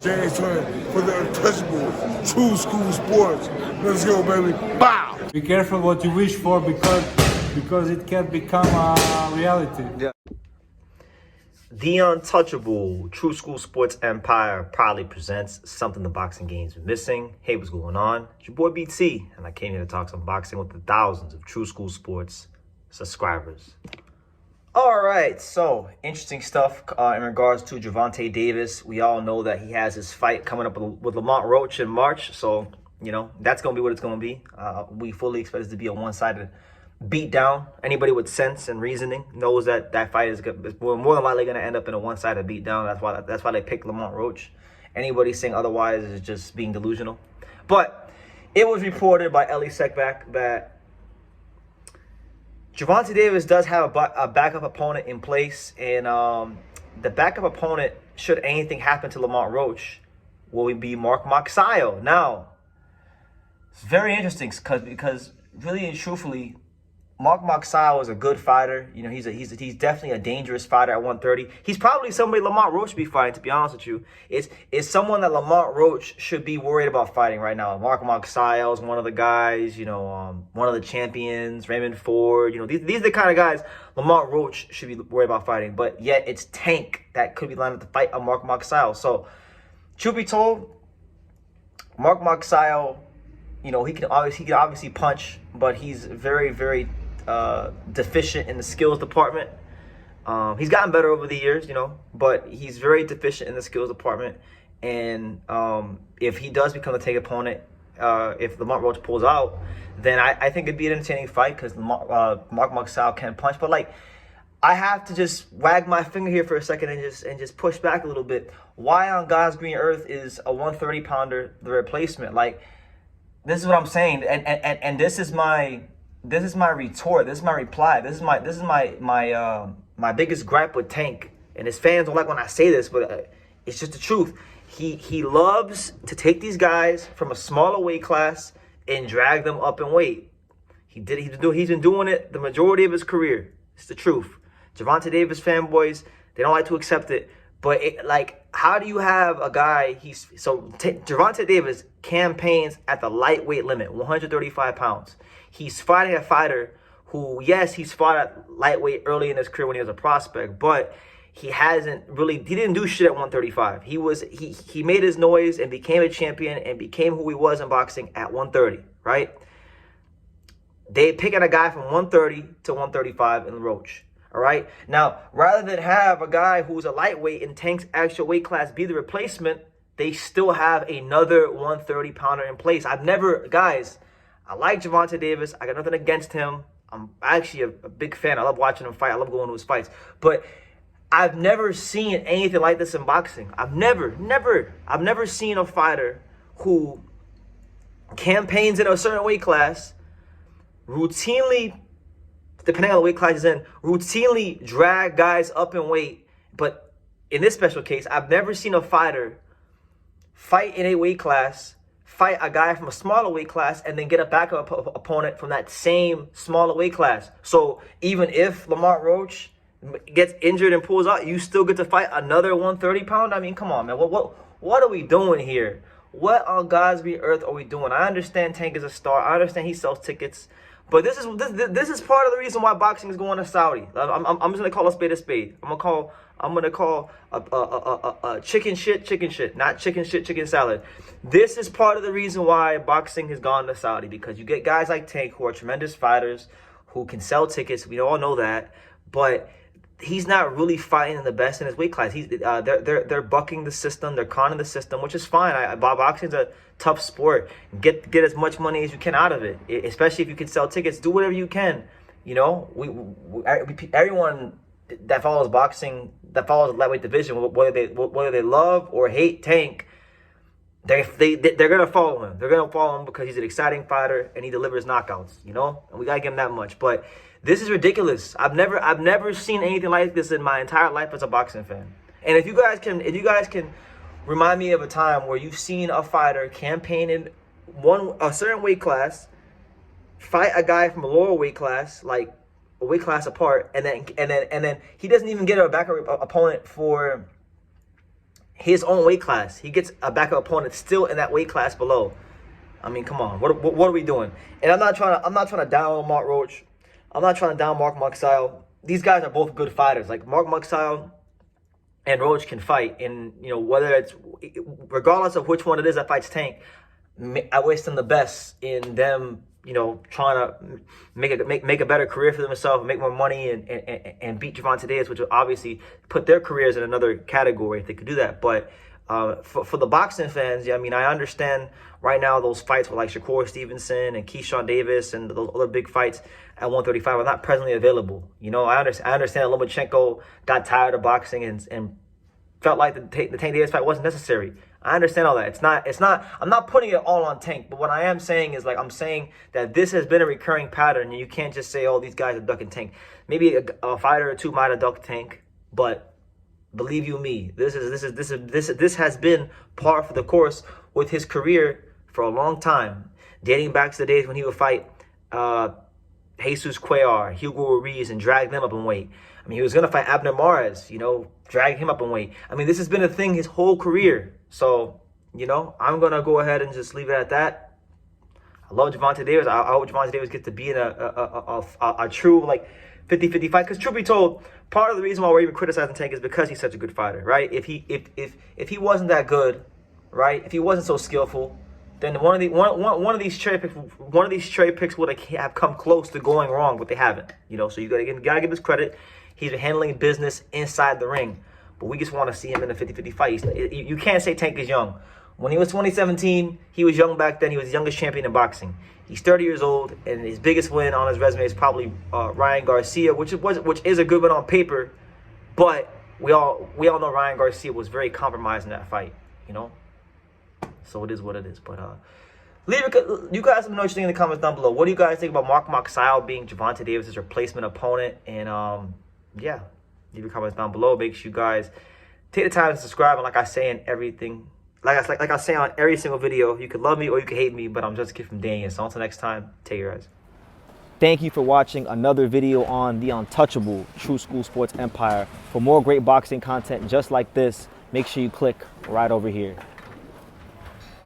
James Turner for the untouchable true school sports. Let's go, baby. Bow. Be careful what you wish for because it can become a reality. Yeah. The untouchable True School Sports Empire proudly presents something the boxing game's been missing. Hey, what's going on? It's your boy BT, and I came here to talk some boxing with the thousands of True School Sports subscribers. All right, so interesting stuff in regards to Gervonta Davis. We all know that he has his fight coming up with Lamont Roach in March, so you know that's gonna be what it's gonna be. We fully expect it to be a one-sided beatdown. Anybody with sense and reasoning knows that that fight is more than likely gonna end up in a one-sided beatdown. That's why they picked Lamont Roach. Anybody saying otherwise is just being delusional. But it was reported by Ellie Seckback that Gervonta Davis does have a backup opponent in place, and the backup opponent, should anything happen to Lamont Roach, will be Magsayo. Now, it's very interesting because really and truthfully, Magsayo is a good fighter. You know, he's definitely a dangerous fighter at 130. He's probably somebody Lamont Roach should be fighting, to be honest with you. It's someone that Lamont Roach should be worried about fighting right now. Magsayo is one of the guys, you know, one of the champions, Raymond Ford. You know, these are the kind of guys Lamont Roach should be worried about fighting. But yet it's Tank that could be lined up to fight a Magsayo. So, truth be told, Magsayo, you know, he can obviously punch, but he's very, very deficient in the skills department. He's gotten better over the years, you know, but he's very deficient in the skills department. And if he does become a Tank opponent, if Lamont Roach pulls out, then I think it'd be an entertaining fight because Magsayo can punch. But like, I have to just wag my finger here for a second and just push back a little bit. Why on God's green earth is a 130 pounder the replacement? Like, this is what I'm saying, and this is my retort. This is my reply. This is my biggest gripe with Tank. And his fans don't like when I say this, but it's just the truth. He loves to take these guys from a smaller weight class and drag them up in weight. He's been doing it the majority of his career. It's the truth. Gervonta Davis fanboys, they don't like to accept it. But how do you have a guy? Gervonta Davis campaigns at the lightweight limit, 135 pounds. He's fighting a fighter who, yes, he's fought at lightweight early in his career when he was a prospect, but he didn't do shit at 135. He made his noise and became a champion and became who he was in boxing at 130, right? They picking a guy from 130 to 135 in Roach. All right. Now, rather than have a guy who's a lightweight in Tank's actual weight class be the replacement, they still have another 130 pounder in place. I like Gervonta Davis. I got nothing against him. I'm actually a big fan. I love watching him fight. I love going to his fights. But I've never seen anything like this in boxing. I've never seen a fighter who campaigns in a certain weight class, routinely, depending on the weight class he's in, routinely drag guys up in weight. But in this special case, I've never seen a fighter fight in a weight class, fight a guy from a smaller weight class, and then get a backup opponent from that same smaller weight class. So even if Lamont Roach gets injured and pulls out, you still get to fight another 130 pound? I mean, come on, man. What are we doing here? What on God's green earth are we doing? I understand Tank is a star. I understand he sells tickets. But this is part of the reason why boxing is going to Saudi. I'm just gonna call a spade a spade. I'm gonna call a chicken shit, not chicken shit chicken salad. This is part of the reason why boxing has gone to Saudi, because you get guys like Tank who are tremendous fighters who can sell tickets. We all know that, but he's not really fighting in the best in his weight class. They're bucking the system. They're conning the system, which is fine. Boxing's a tough sport. Get as much money as you can out of it, especially if you can sell tickets. Do whatever you can. You know, everyone that follows boxing, that follows the lightweight division, whether they love or hate Tank, they're gonna follow him. They're gonna follow him because he's an exciting fighter and he delivers knockouts. You know, and we gotta give him that much. But this is ridiculous. I've never seen anything like this in my entire life as a boxing fan. And if you guys can remind me of a time where you've seen a fighter campaign in a certain weight class, fight a guy from a lower weight class, like a weight class apart, and then he doesn't even get a backup opponent for his own weight class. He gets a backup opponent still in that weight class below. I mean, come on. What are we doing? And I'm not trying to down Lamont Roach. I'm not trying to down Mark Magsayo. These guys are both good fighters. Like Mark Magsayo and Roach can fight, and whether it's regardless of which one it is that fights Tank, I wish them the best in them. Trying to make a better career for themselves, make more money, and beat Gervonta Davis, which would obviously put their careers in another category if they could do that. But for the boxing fans, yeah, I mean, I understand right now those fights with like Shakur Stevenson and Keyshawn Davis and those other big fights at 135 are not presently available. I understand that Lomachenko got tired of boxing and felt like the Tank Davis fight wasn't necessary. I understand all that. It's not, I'm not putting it all on Tank, but what I am saying is, like, I'm saying that this has been a recurring pattern, and you can't just say, oh, these guys are ducking Tank. Maybe a fighter or two might have ducked Tank, but believe you me, this has been par for the course with his career for a long time, dating back to the days when he would fight Jesus Cuellar, Hugo Ruiz, and drag them up in weight. I mean, he was going to fight Abner Mares, drag him up in weight. I mean, this has been a thing his whole career. So, I'm going to go ahead and just leave it at that. I love Gervonta Davis. I hope Gervonta Davis gets to be in a true, 50-50 fight. Because truth be told, part of the reason why we're even criticizing Tank is because he's such a good fighter, right? If he wasn't that good, right? If he wasn't so skillful, then one of these trade picks would have come close to going wrong, but they haven't. So you gotta give us credit. He's been handling business inside the ring. But we just want to see him in a 50-50 fight. You can't say Tank is young. When he was 2017, he was young back then. He was the youngest champion in boxing. He's 30 years old, and his biggest win on his resume is probably Ryan Garcia, which is a good win on paper. But we all know Ryan Garcia was very compromised in that fight. So it is what it is. But you guys let me know what you think in the comments down below. What do you guys think about Mark Magsayo being Gervonta Davis' replacement opponent? And yeah. Leave your comments down below. Make sure you guys take the time to subscribe. And like I say in everything, like I say on every single video, you can love me or you can hate me, but I'm just a kid from Daniel. So until next time, take care, guys. Thank you for watching another video on the untouchable True School Sports Empire. For more great boxing content just like this, make sure you click right over here.